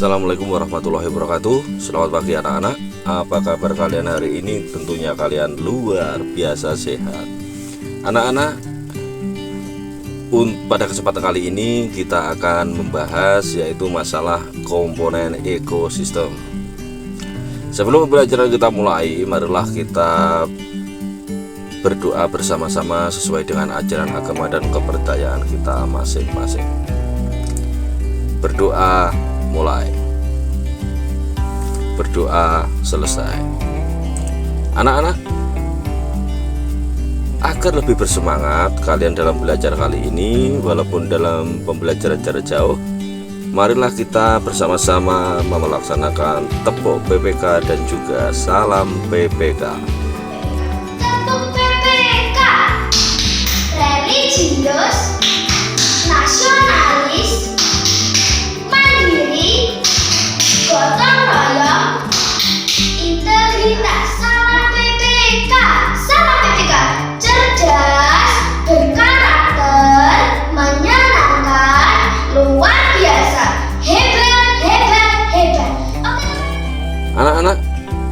Assalamualaikum warahmatullahi wabarakatuh. Selamat pagi anak-anak. Apa kabar kalian hari ini? Tentunya kalian luar biasa sehat. Anak-anak, pada kesempatan kali ini kita akan membahas yaitu masalah komponen ekosistem. Sebelum pembelajaran kita mulai, marilah kita berdoa bersama-sama sesuai dengan ajaran agama dan kepercayaan kita masing-masing. Berdoa mulai, berdoa selesai. Anak-anak, agar lebih bersemangat kalian dalam belajar kali ini, walaupun dalam pembelajaran jarak jauh, marilah kita bersama-sama melaksanakan tepuk PPK dan juga salam PPK. Tepuk PPK, religius, nasionalis, mandiri, gotong royong, integritas. Salam PPK, salam PPK. Cerdas, berkarakter, menyenangkan, luar biasa, hebat, hebat, hebat. Oke. Anak-anak,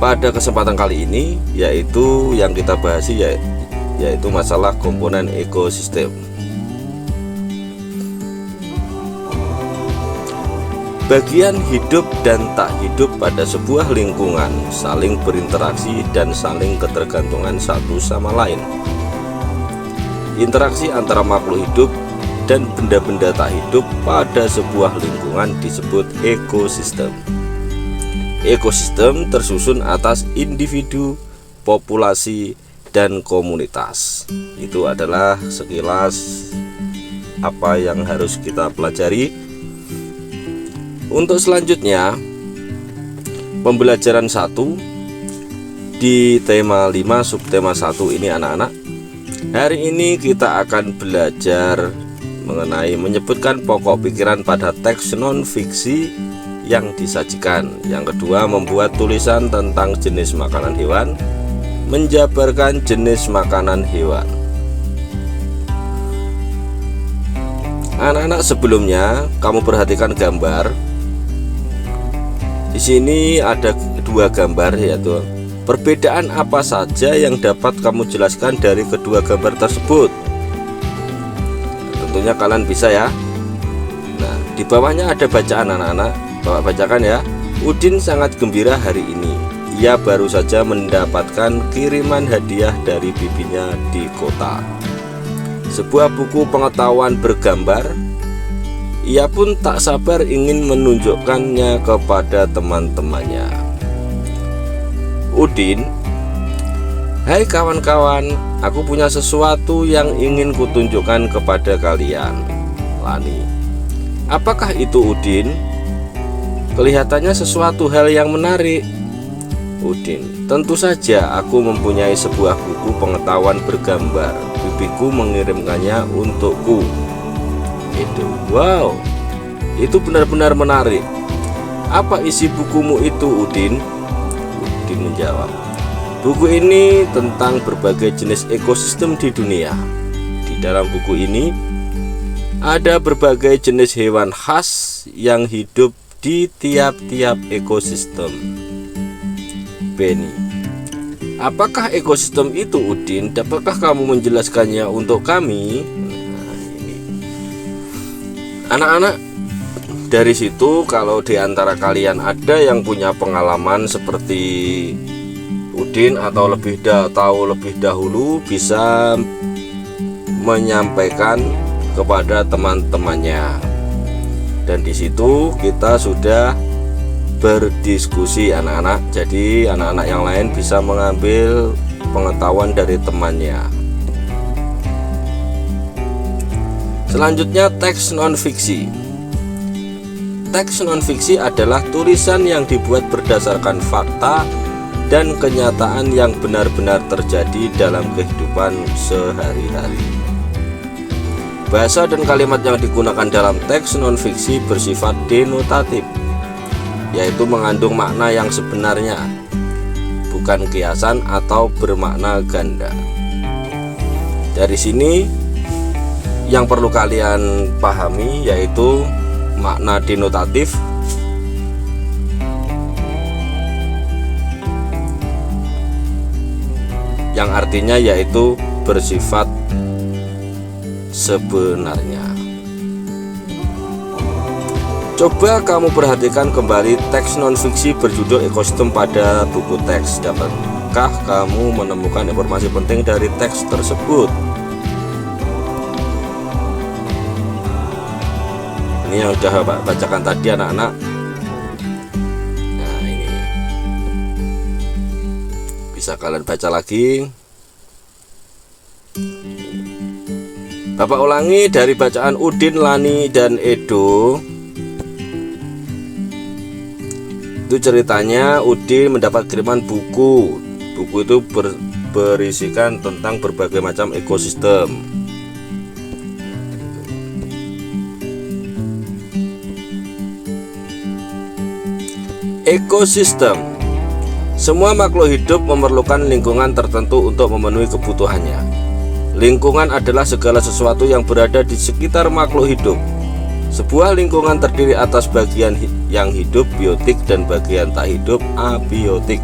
pada kesempatan kali ini yaitu yang kita bahas yaitu masalah komponen ekosistem. Bagian hidup dan tak hidup pada sebuah lingkungan saling berinteraksi dan saling ketergantungan satu sama lain. Interaksi antara makhluk hidup dan benda-benda tak hidup pada sebuah lingkungan disebut ekosistem. Ekosistem tersusun atas individu, populasi, dan komunitas. Itu adalah sekilas apa yang harus kita pelajari. Untuk selanjutnya, pembelajaran 1 di tema 5 subtema 1 ini anak-anak. Hari ini kita akan belajar mengenai menyebutkan pokok pikiran pada teks non-fiksi yang disajikan. Yang kedua, membuat tulisan tentang jenis makanan hewan, menjabarkan jenis makanan hewan. Anak-anak, sebelumnya kamu perhatikan gambar. Di sini ada dua gambar, yaitu perbedaan apa saja yang dapat kamu jelaskan dari kedua gambar tersebut. Tentunya kalian bisa ya. Nah, di bawahnya ada bacaan anak-anak. Bapak bacakan ya. Udin sangat gembira hari ini. Ia baru saja mendapatkan kiriman hadiah dari bibinya di kota. Sebuah buku pengetahuan bergambar. Ia pun tak sabar ingin menunjukkannya kepada teman-temannya. Udin, hai kawan-kawan, aku punya sesuatu yang ingin kutunjukkan kepada kalian. Lani, apakah itu Udin? Kelihatannya sesuatu hal yang menarik. Udin, tentu saja aku mempunyai sebuah buku pengetahuan bergambar. Bibiku mengirimkannya untukku. Itu, wow, itu benar-benar menarik. Apa isi bukumu itu, Udin? Udin menjawab, buku ini tentang berbagai jenis ekosistem di dunia. Di dalam buku ini ada berbagai jenis hewan khas yang hidup di tiap-tiap ekosistem. Benny, apakah ekosistem itu, Udin? Dapatkah kamu menjelaskannya untuk kami? Anak-anak, dari situ kalau di antara kalian ada yang punya pengalaman seperti Udin atau tahu lebih dahulu, bisa menyampaikan kepada teman-temannya. Dan di situ kita sudah berdiskusi anak-anak. Jadi anak-anak yang lain bisa mengambil pengetahuan dari temannya. Selanjutnya, teks non-fiksi. Teks non-fiksi adalah tulisan yang dibuat berdasarkan fakta dan kenyataan yang benar-benar terjadi dalam kehidupan sehari-hari. Bahasa dan kalimat yang digunakan dalam teks non-fiksi bersifat denotatif, yaitu mengandung makna yang sebenarnya, bukan kiasan atau bermakna ganda. Dari sini yang perlu kalian pahami yaitu makna denotatif yang artinya yaitu bersifat sebenarnya. Coba kamu perhatikan kembali teks non-fiksi berjudul Ekosistem pada buku teks. Dapatkah kamu menemukan informasi penting dari teks tersebut? Ini yang sudah Pak bacakan tadi anak-anak. Nah ini bisa kalian baca lagi. Bapak ulangi dari bacaan Udin, Lani, dan Edo. Itu ceritanya Udin mendapat kiriman buku. Buku itu berisikan tentang berbagai macam ekosistem. Ekosistem. Semua makhluk hidup memerlukan lingkungan tertentu untuk memenuhi kebutuhannya. Lingkungan adalah segala sesuatu yang berada di sekitar makhluk hidup. Sebuah lingkungan terdiri atas bagian yang hidup biotik dan bagian tak hidup abiotik.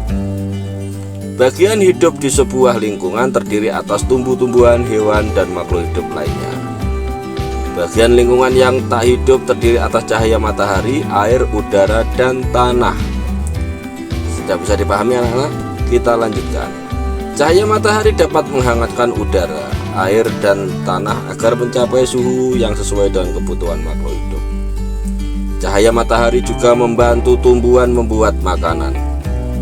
Bagian hidup di sebuah lingkungan terdiri atas tumbuh-tumbuhan, hewan, dan makhluk hidup lainnya. Bagian lingkungan yang tak hidup terdiri atas cahaya matahari, air, udara, dan tanah. Sudah bisa dipahami anak-anak? Kita lanjutkan. Cahaya matahari dapat menghangatkan udara, air, dan tanah agar mencapai suhu yang sesuai dengan kebutuhan makhluk hidup. Cahaya matahari juga membantu tumbuhan membuat makanan.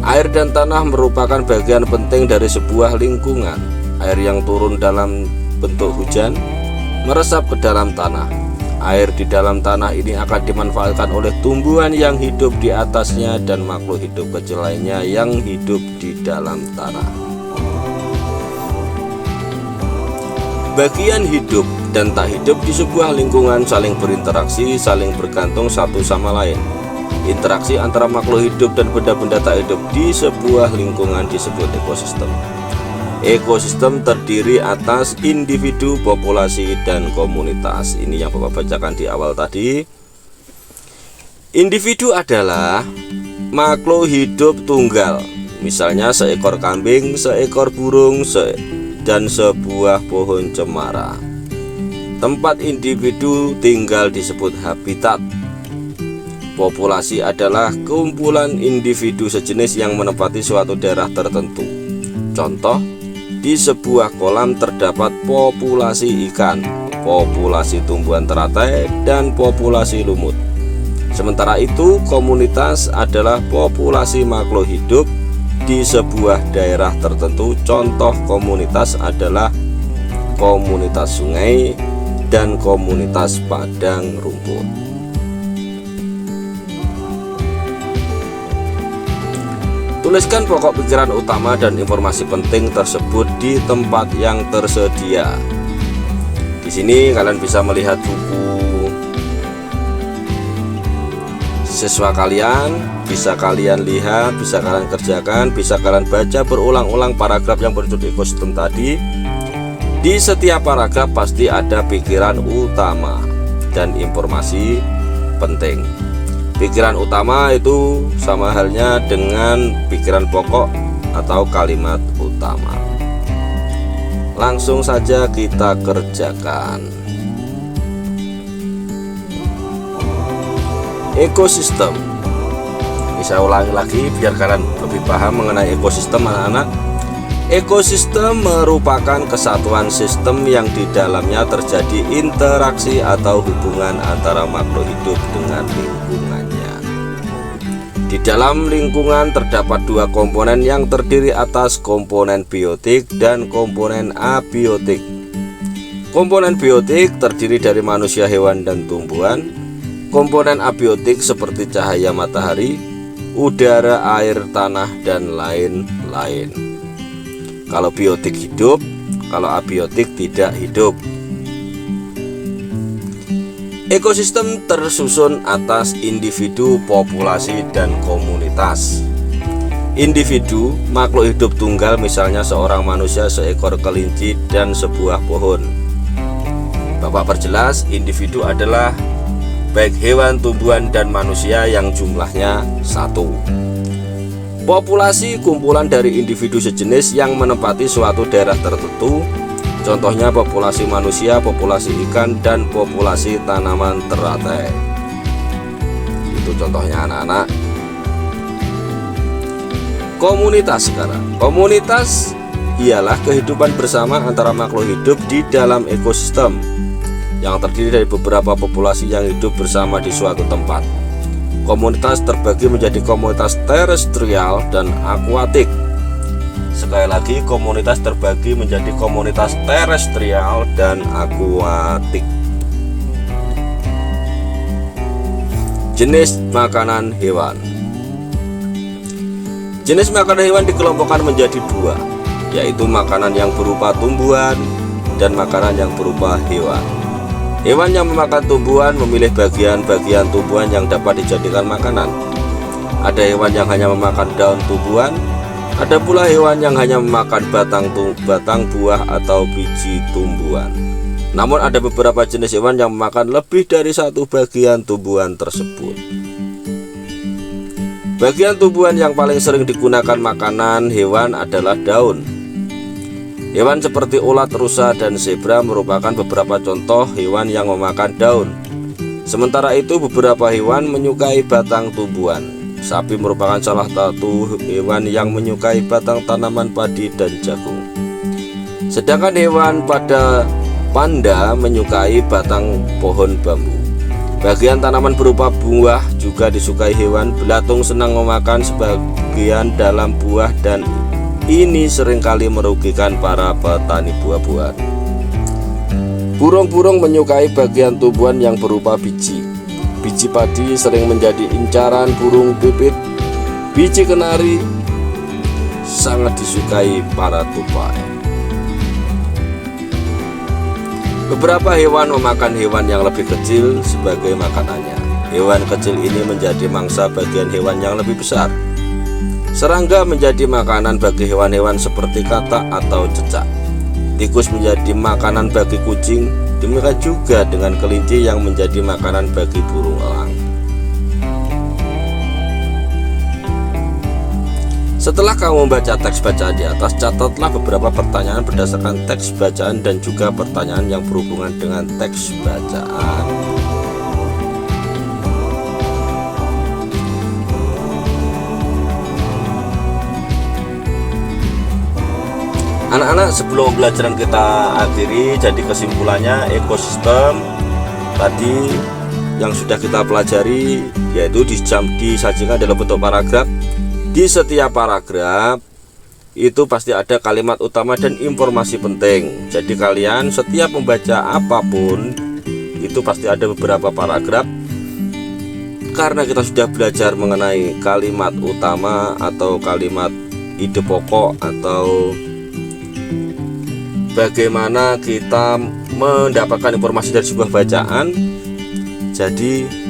Air dan tanah merupakan bagian penting dari sebuah lingkungan. Air yang turun dalam bentuk hujan meresap ke dalam tanah. Air di dalam tanah ini akan dimanfaatkan oleh tumbuhan yang hidup di atasnya dan makhluk hidup kecil lainnya yang hidup di dalam tanah. Bagian hidup dan tak hidup di sebuah lingkungan saling berinteraksi, saling bergantung satu sama lain. Interaksi antara makhluk hidup dan benda-benda tak hidup di sebuah lingkungan disebut ekosistem. Ekosistem terdiri atas individu, populasi, dan komunitas. Ini yang Bapak bacakan di awal tadi. Individu adalah makhluk hidup tunggal, misalnya seekor kambing, seekor burung, dan sebuah pohon cemara. Tempat individu tinggal disebut habitat. Populasi adalah kumpulan individu sejenis yang menempati suatu daerah tertentu. Contoh, di sebuah kolam terdapat populasi ikan, populasi tumbuhan teratai, dan populasi lumut. Sementara itu, komunitas adalah populasi makhluk hidup di sebuah daerah tertentu. Contoh komunitas adalah komunitas sungai dan komunitas padang rumput. Tuliskan pokok pikiran utama dan informasi penting tersebut di tempat yang tersedia. Di sini kalian bisa melihat buku siswa kalian, bisa kalian lihat, bisa kalian kerjakan, bisa kalian baca berulang-ulang paragraf yang berjudul ekosistem tadi. Di setiap paragraf pasti ada pikiran utama dan informasi penting. Pikiran utama itu sama halnya dengan pikiran pokok atau kalimat utama. Langsung saja kita kerjakan. Ekosistem. Ini saya ulangi lagi biar kalian lebih paham mengenai ekosistem anak-anak. Ekosistem merupakan kesatuan sistem yang di dalamnya terjadi interaksi atau hubungan antara makhluk hidup dengan lingkungannya. Di dalam lingkungan terdapat dua komponen yang terdiri atas komponen biotik dan komponen abiotik. Komponen biotik terdiri dari manusia, hewan, dan tumbuhan. Komponen abiotik seperti cahaya matahari, udara, air, tanah, dan lain-lain. Kalau biotik hidup, kalau abiotik tidak hidup. Ekosistem tersusun atas individu, populasi, dan komunitas. Individu, makhluk hidup tunggal, misalnya seorang manusia, seekor kelinci, dan sebuah pohon. Bapak perjelas, individu adalah baik hewan, tumbuhan, dan manusia yang jumlahnya satu. Populasi kumpulan dari individu sejenis yang menempati suatu daerah tertentu. Contohnya populasi manusia, populasi ikan, dan populasi tanaman teratai. Itu contohnya anak-anak. Komunitas sekarang. Komunitas ialah kehidupan bersama antara makhluk hidup di dalam ekosistem yang terdiri dari beberapa populasi yang hidup bersama di suatu tempat. Komunitas terbagi menjadi komunitas terestrial dan akuatik. Sekali lagi, komunitas terbagi menjadi komunitas terestrial dan akuatik. Jenis makanan hewan. Jenis makanan hewan dikelompokkan menjadi dua, yaitu makanan yang berupa tumbuhan dan makanan yang berupa hewan. Hewan yang memakan tumbuhan memilih bagian-bagian tumbuhan yang dapat dijadikan makanan. Ada hewan yang hanya memakan daun tumbuhan, ada pula hewan yang hanya memakan batang buah atau biji tumbuhan. Namun ada beberapa jenis hewan yang memakan lebih dari satu bagian tumbuhan tersebut. Bagian tumbuhan yang paling sering digunakan makanan hewan adalah daun. Hewan seperti ulat, rusa, dan zebra merupakan beberapa contoh hewan yang memakan daun. Sementara itu beberapa hewan menyukai batang tumbuhan. Sapi merupakan salah satu hewan yang menyukai batang tanaman padi dan jagung. Sedangkan hewan pada panda menyukai batang pohon bambu. Bagian tanaman berupa buah juga disukai hewan. Belatung senang memakan sebagian dalam buah dan ini seringkali merugikan para petani buah-buahan. Burung-burung menyukai bagian tumbuhan yang berupa biji. Biji padi sering menjadi incaran burung pipit. Biji kenari sangat disukai para tupai. Beberapa hewan memakan hewan yang lebih kecil sebagai makanannya. Hewan kecil ini menjadi mangsa bagian hewan yang lebih besar. Serangga menjadi makanan bagi hewan-hewan seperti katak atau cecak. Tikus menjadi makanan bagi kucing. Demikian juga dengan kelinci yang menjadi makanan bagi burung elang. Setelah kamu membaca teks bacaan di atas, catatlah beberapa pertanyaan berdasarkan teks bacaan dan juga pertanyaan yang berhubungan dengan teks bacaan. Anak-anak, sebelum pembelajaran kita akhiri, jadi kesimpulannya ekosistem tadi yang sudah kita pelajari yaitu disajikan dalam bentuk paragraf. Di setiap paragraf itu pasti ada kalimat utama dan informasi penting. Jadi kalian setiap membaca apapun itu pasti ada beberapa paragraf. Karena kita sudah belajar mengenai kalimat utama atau kalimat ide pokok atau bagaimana kita mendapatkan informasi dari sebuah bacaan. Jadi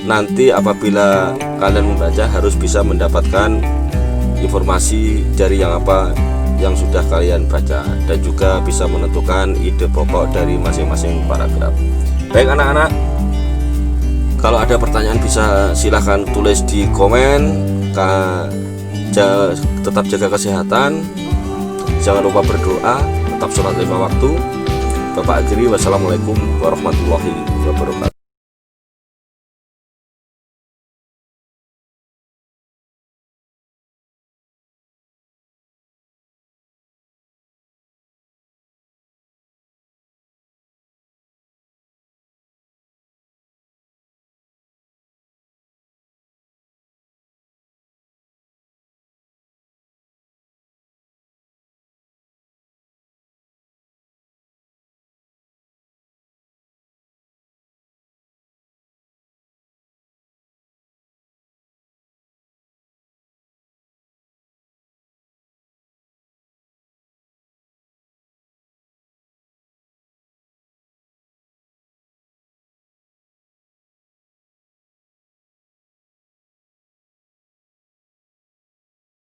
nanti apabila kalian membaca harus bisa mendapatkan informasi dari yang sudah kalian baca dan juga bisa menentukan ide pokok dari masing-masing paragraf. Baik anak-anak, kalau ada pertanyaan bisa silahkan tulis di komen. Tetap jaga kesehatan, jangan lupa berdoa, tetap sholat 5 waktu. Bapak akhiri, wassalamualaikum warahmatullahi wabarakatuh.